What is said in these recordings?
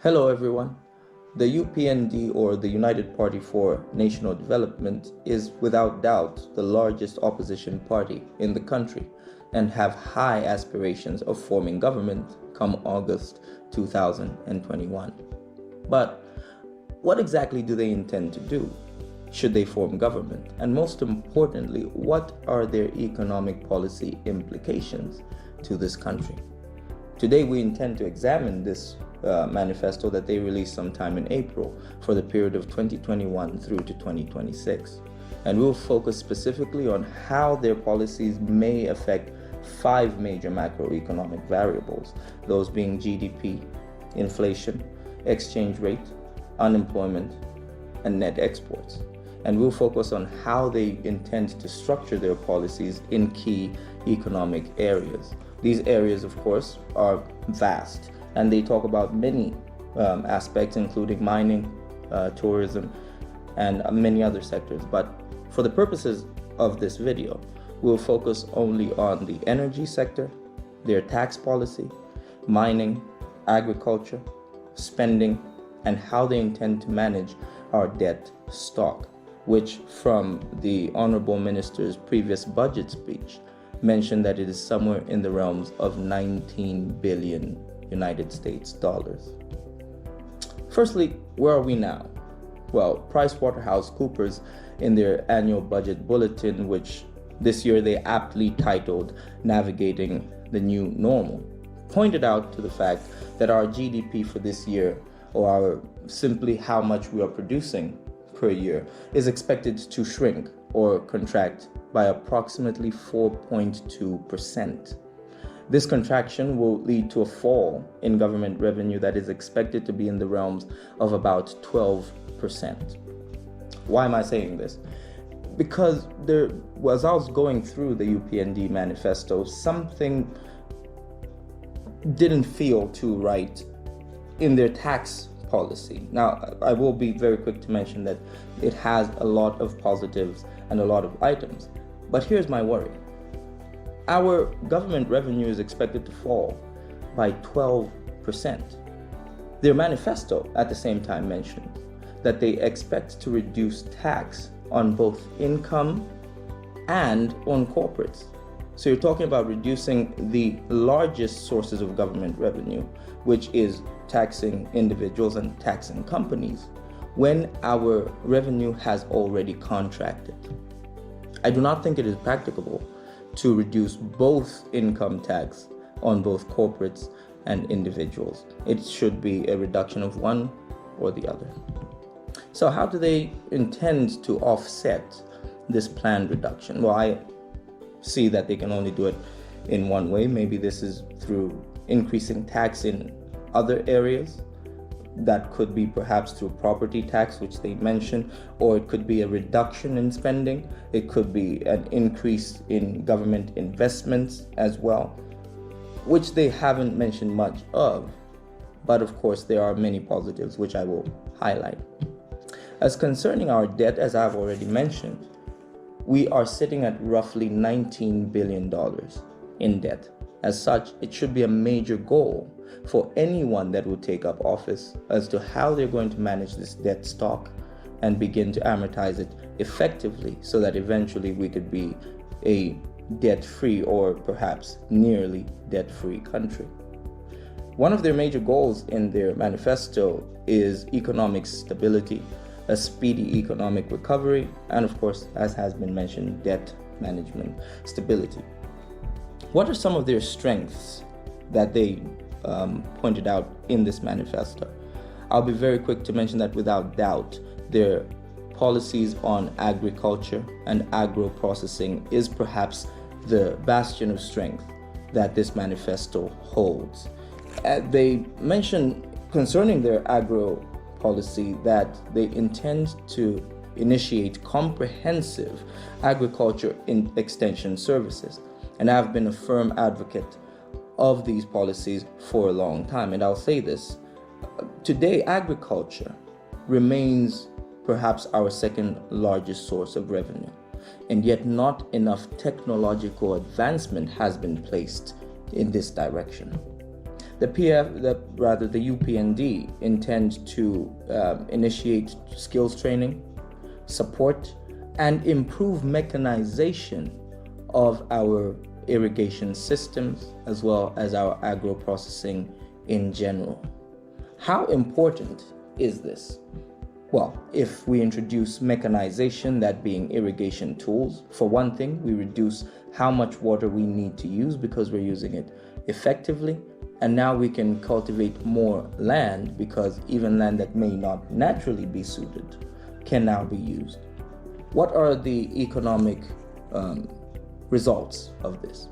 Hello everyone. The UPND, or the United Party for National Development, is without doubt the largest opposition party in the country and have high aspirations of forming government come August 2021. But what exactly do they intend to do? Should they form government? And most importantly, what are their economic policy implications to this country? Today we intend to examine this manifesto that they released sometime in April for the period of 2021 through to 2026. And we'll focus specifically on how their policies may affect five major macroeconomic variables, those being GDP, inflation, exchange rate, unemployment, and net exports. And we'll focus on how they intend to structure their policies in key economic areas. These areas, of course, are vast, and they talk about many aspects, including mining, tourism, and many other sectors. But for the purposes of this video, we'll focus only on the energy sector, their tax policy, mining, agriculture, spending, and how they intend to manage our debt stock, which from the Honorable Minister's previous budget speech mentioned that it is somewhere in the realms of 19 billion United States dollars. Firstly, where are we now? Well, PricewaterhouseCoopers, in their annual budget bulletin, which this year they aptly titled Navigating the New Normal, pointed out to the fact that our GDP for this year, or our simply how much we are producing per year, is expected to shrink or contract by approximately 4.2%. This contraction will lead to a fall in government revenue that is expected to be in the realms of about 12%. Why am I saying this? Because as I was going through the UPND Manifesto, something didn't feel too right in their tax policy. Now, I will be very quick to mention that it has a lot of positives and a lot of items. But here's my worry. Our government revenue is expected to fall by 12%. Their manifesto at the same time mentions that they expect to reduce tax on both income and on corporates. So you're talking about reducing the largest sources of government revenue, which is taxing individuals and taxing companies, when our revenue has already contracted. I do not think it is practicable to reduce both income tax on both corporates and individuals. It should be a reduction of one or the other. So how do they intend to offset this planned reduction? Well, I see that they can only do it in one way. Maybe this is through increasing tax in other areas. That could be perhaps through property tax, which they mentioned, or it could be a reduction in spending. It could be an increase in government investments as well, which they haven't mentioned much of. But of course, there are many positives, which I will highlight. As concerning our debt, as I've already mentioned, we are sitting at roughly $19 billion in debt. As such, it should be a major goal for anyone that will take up office as to how they're going to manage this debt stock and begin to amortize it effectively, so that eventually we could be a debt-free or perhaps nearly debt-free country. One of their major goals in their manifesto is economic stability, a speedy economic recovery, and of course, as has been mentioned, debt management stability. What are some of their strengths that they pointed out in this manifesto? I'll be very quick to mention that without doubt, their policies on agriculture and agro-processing is perhaps the bastion of strength that this manifesto holds. They mention concerning their agro policy that they intend to initiate comprehensive agriculture extension services. And I've been a firm advocate of these policies for a long time. And I'll say this, today agriculture remains perhaps our second largest source of revenue. And yet not enough technological advancement has been placed in this direction. The UPND intend to initiate skills training, support, and improve mechanization of our irrigation systems as well as our agro-processing in general. How important is this? Well, if we introduce mechanization, that being irrigation tools, for one thing, we reduce how much water we need to use because we're using it effectively. And now we can cultivate more land because even land that may not naturally be suited can now be used. What are the economic results of this?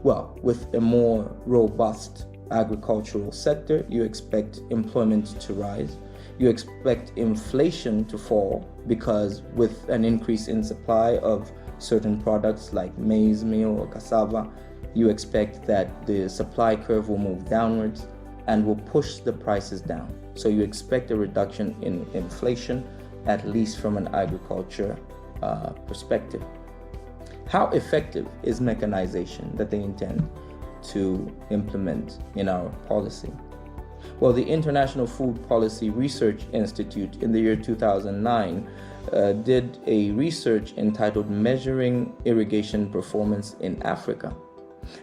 Well, with a more robust agricultural sector, you expect employment to rise. You expect inflation to fall because with an increase in supply of certain products like maize meal or cassava, you expect that the supply curve will move downwards and will push the prices down. So you expect a reduction in inflation, at least from an agriculture perspective. How effective is mechanization that they intend to implement in our policy? Well, the International Food Policy Research Institute in the year 2009 did a research entitled Measuring Irrigation Performance in Africa.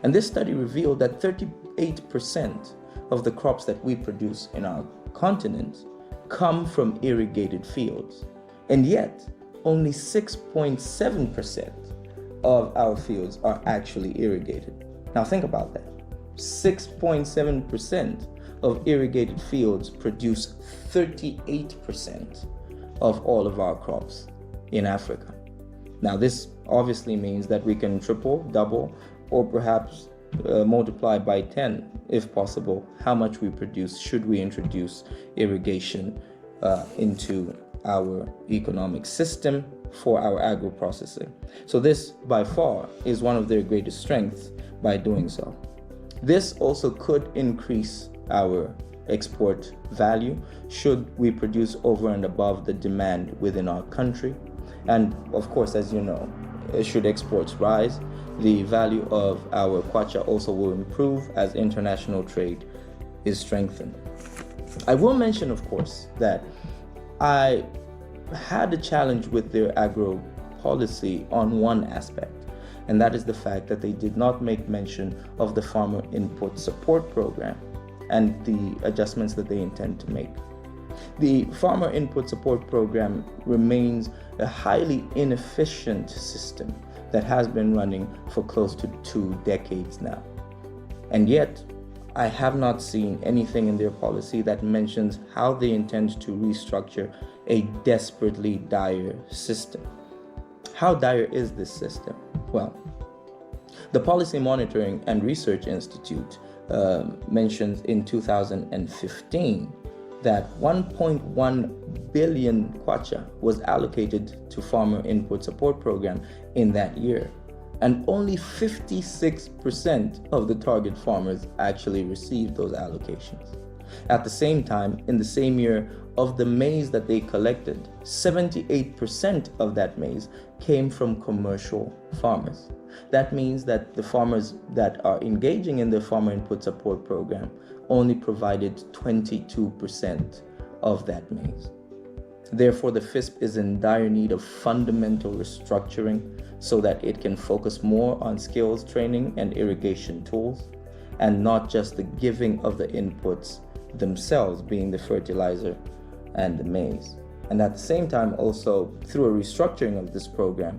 And this study revealed that 38% of the crops that we produce in our continent come from irrigated fields. And yet, only 6.7% of our fields are actually irrigated. Now think about that. 6.7% of irrigated fields produce 38% of all of our crops in Africa. Now this obviously means that we can triple, double, or perhaps multiply by 10, if possible, how much we produce should we introduce irrigation into our economic system for our agro-processing. So this, by far, is one of their greatest strengths by doing so. This also could increase our export value should we produce over and above the demand within our country. And of course, as you know, should exports rise, the value of our kwacha also will improve as international trade is strengthened. I will mention, of course, that I had a challenge with their agro policy on one aspect, and that is the fact that they did not make mention of the Farmer Input Support Program and the adjustments that they intend to make. The Farmer Input Support Program remains a highly inefficient system that has been running for close to 2 decades now. And yet, I have not seen anything in their policy that mentions how they intend to restructure a desperately dire system. How dire is this system? Well, the Policy Monitoring and Research Institute mentions in 2015 that 1.1 billion kwacha was allocated to Farmer Input Support Program in that year, and only 56% of the target farmers actually received those allocations. At the same time, in the same year, of the maize that they collected, 78% of that maize came from commercial farmers. That means that the farmers that are engaging in the Farmer Input Support Program only provided 22% of that maize. Therefore, the FISP is in dire need of fundamental restructuring so that it can focus more on skills training and irrigation tools, and not just the giving of the inputs themselves, being the fertilizer and the maize. And at the same time, also through a restructuring of this program,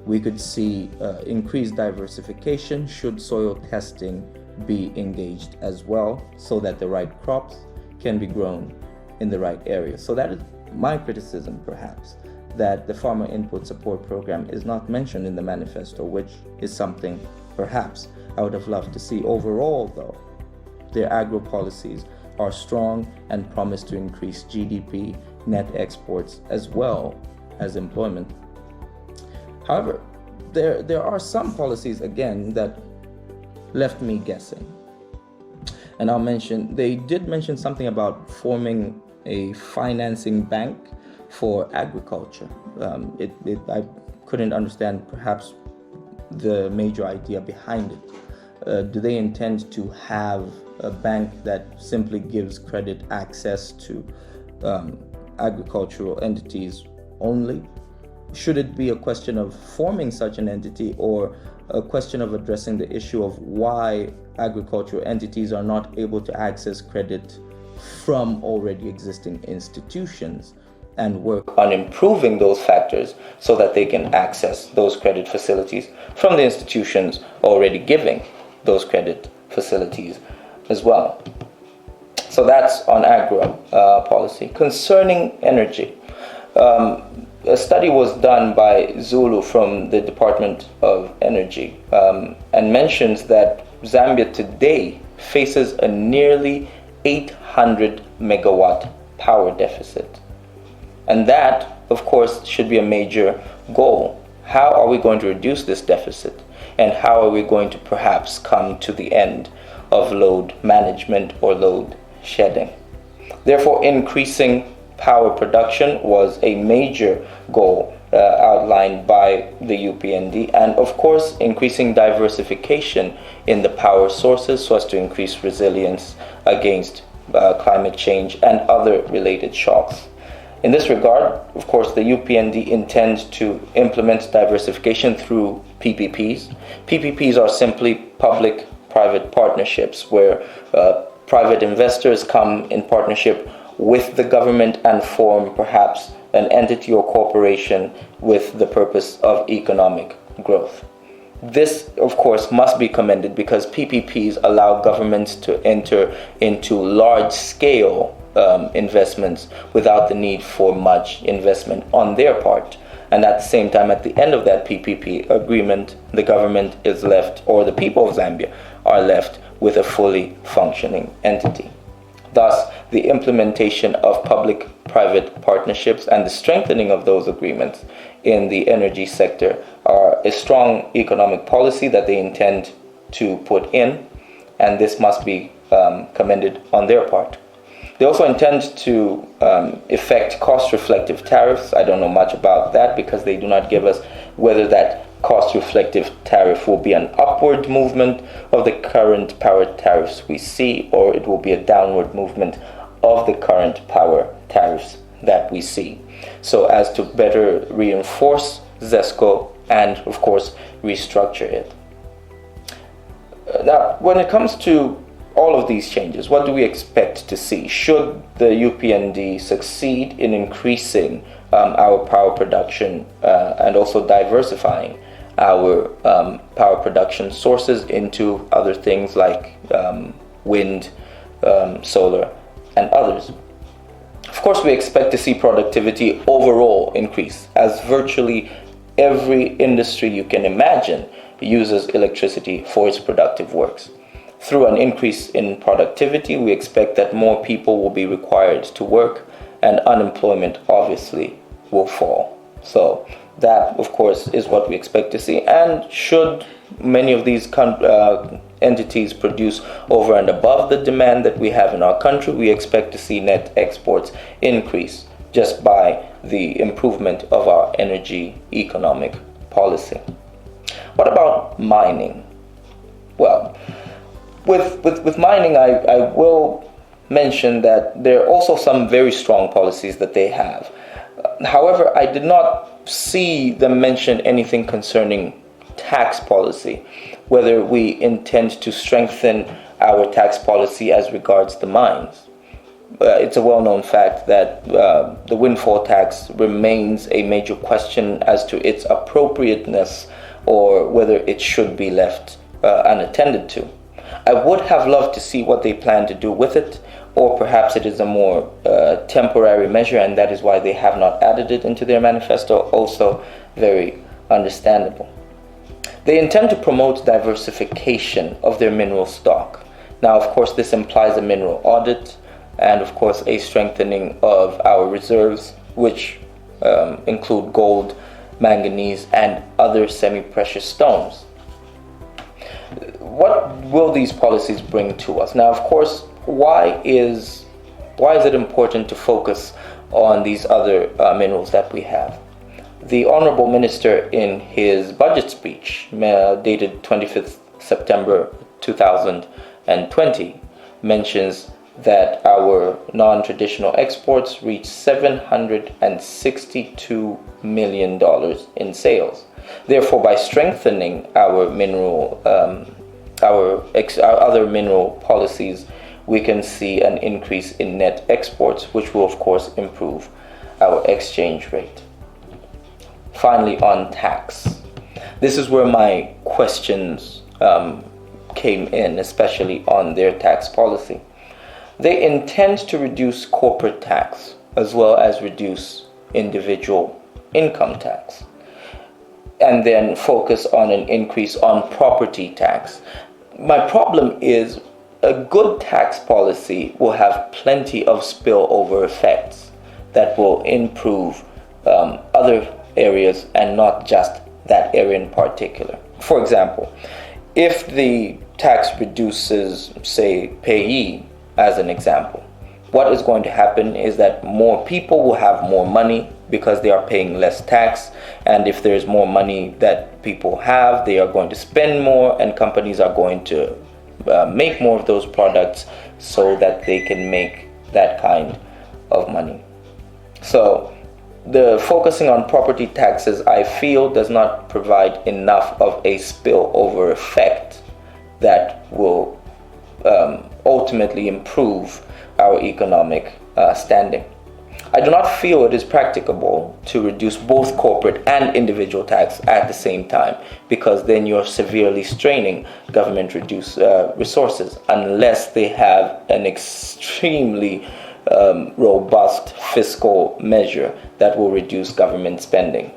we could see increased diversification should soil testing be engaged as well, so that the right crops can be grown in the right area. So that is my criticism, perhaps, that the Farmer Input Support Program is not mentioned in the manifesto, which is something perhaps I would have loved to see. Overall, though, their agro policies are strong and promise to increase GDP, net exports, as well as employment. However, there are some policies, again, that left me guessing. And they did mention something about forming a financing bank for agriculture. I couldn't understand perhaps the major idea behind it. Do they intend to have a bank that simply gives credit access to agricultural entities only? Should it be a question of forming such an entity, or a question of addressing the issue of why agricultural entities are not able to access credit from already existing institutions, and work on improving those factors so that they can access those credit facilities from the institutions already giving those credit facilities as well? So that's on agro policy. Concerning energy, a study was done by Zulu from the Department of Energy and mentions that Zambia today faces a nearly 800 megawatt power deficit. And that, of course, should be a major goal. How are we going to reduce this deficit? And how are we going to perhaps come to the end of load management or load shedding? Therefore, increasing power production was a major goal outlined by the UPND, and of course increasing diversification in the power sources so as to increase resilience against climate change and other related shocks. In this regard, of course, the UPND intends to implement diversification through PPPs. PPPs are simply public-private partnerships where private investors come in partnership with the government and form perhaps an entity or corporation with the purpose of economic growth. This, of course, must be commended because PPPs allow governments to enter into large-scale investments without the need for much investment on their part. And at the same time, at the end of that PPP agreement, the government is left, or the people of Zambia are left, with a fully functioning entity. Thus, the implementation of public-private partnerships and the strengthening of those agreements in the energy sector are a strong economic policy that they intend to put in, and this must be commended on their part. They also intend to effect cost-reflective tariffs. I don't know much about that because they do not give us whether that cost-reflective tariff will be an upward movement of the current power tariffs we see, or it will be a downward movement of the current power tariffs that we see, so as to better reinforce ZESCO and, of course, restructure it. Now, when it comes to all of these changes, what do we expect to see? Should the UPND succeed in increasing our power production and also diversifying our power production sources into other things like wind, solar, and others? Of course, we expect to see productivity overall increase, as virtually every industry you can imagine uses electricity for its productive works. Through an increase in productivity, we expect that more people will be required to work, and unemployment obviously will fall. So that, of course, is what we expect to see. And should many of these entities produce over and above the demand that we have in our country, we expect to see net exports increase just by the improvement of our energy economic policy. What about mining? Well, with mining, I will mention that there are also some very strong policies that they have. However, I did not see them mention anything concerning tax policy, whether we intend to strengthen our tax policy as regards the mines. It's a well-known fact that the windfall tax remains a major question as to its appropriateness or whether it should be left unattended to. I would have loved to see what they plan to do with it, or perhaps it is a more temporary measure and that is why they have not added it into their manifesto. Also very understandable. They intend to promote diversification of their mineral stock. Now, of course, this implies a mineral audit and, of course, a strengthening of our reserves, which include gold, manganese, and other semi-precious stones. What will these policies bring to us? Now, of course, why is it important to focus on these other minerals that we have? The Honorable Minister, in his budget speech dated 25th September 2020, mentions that our non-traditional exports reached $762 million in sales. Therefore, by strengthening our other mineral policies, we can see an increase in net exports, which will of course improve our exchange rate. Finally, on tax. This is where my questions came in, especially on their tax policy. They intend to reduce corporate tax as well as reduce individual income tax, and then focus on an increase on property tax. My problem is a good tax policy will have plenty of spillover effects that will improve other areas and not just that area in particular. For example, if the tax reduces, say, payee as an example, what is going to happen is that more people will have more money because they are paying less tax, and if there's more money that people have, they are going to spend more, and companies are going to make more of those products so that they can make that kind of money. So the focusing on property taxes, I feel, does not provide enough of a spillover effect that will ultimately improve our economic standing. I do not feel it is practicable to reduce both corporate and individual tax at the same time, because then you're severely straining government resources unless they have an extremely robust fiscal measure that will reduce government spending.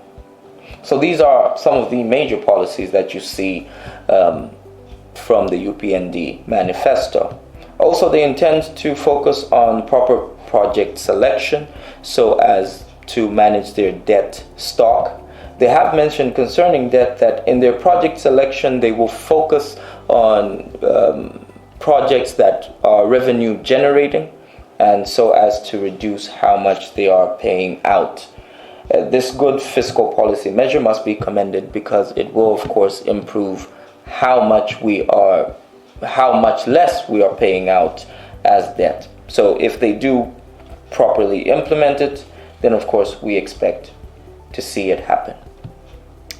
So these are some of the major policies that you see from the UPND Manifesto. Also, they intend to focus on proper project selection so as to manage their debt stock. They have mentioned concerning debt that in their project selection they will focus on projects that are revenue generating, and so as to reduce how much they are paying out. This good fiscal policy measure must be commended because it will of course improve how much less we are paying out as debt. So if they do properly implement it, then of course we expect to see it happen.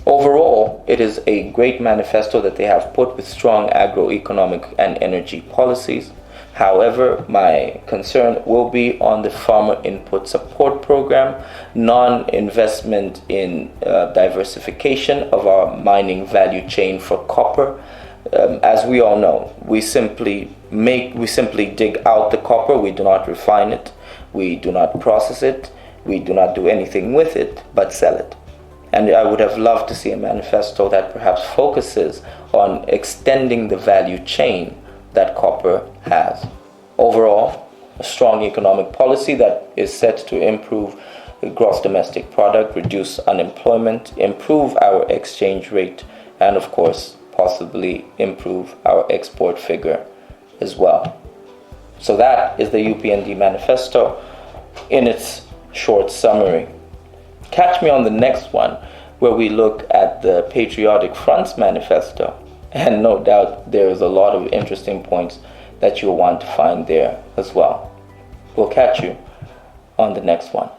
Overall, it is a great manifesto that they have put with strong agroeconomic and energy policies. However, my concern will be on the farmer input support program, non-investment in diversification of our mining value chain for copper. As we all know, we simply dig out the copper. We do not refine it, we do not process it, we do not do anything with it but sell it. And I would have loved to see a manifesto that perhaps focuses on extending the value chain that copper has. Overall, a strong economic policy that is set to improve the gross domestic product, reduce unemployment, improve our exchange rate, and of course possibly improve our export figure as well. So that is the UPND Manifesto in its short summary. Catch me on the next one, where we look at the Patriotic Front's manifesto, and no doubt there is a lot of interesting points that you'll want to find there as well. We'll catch you on the next one.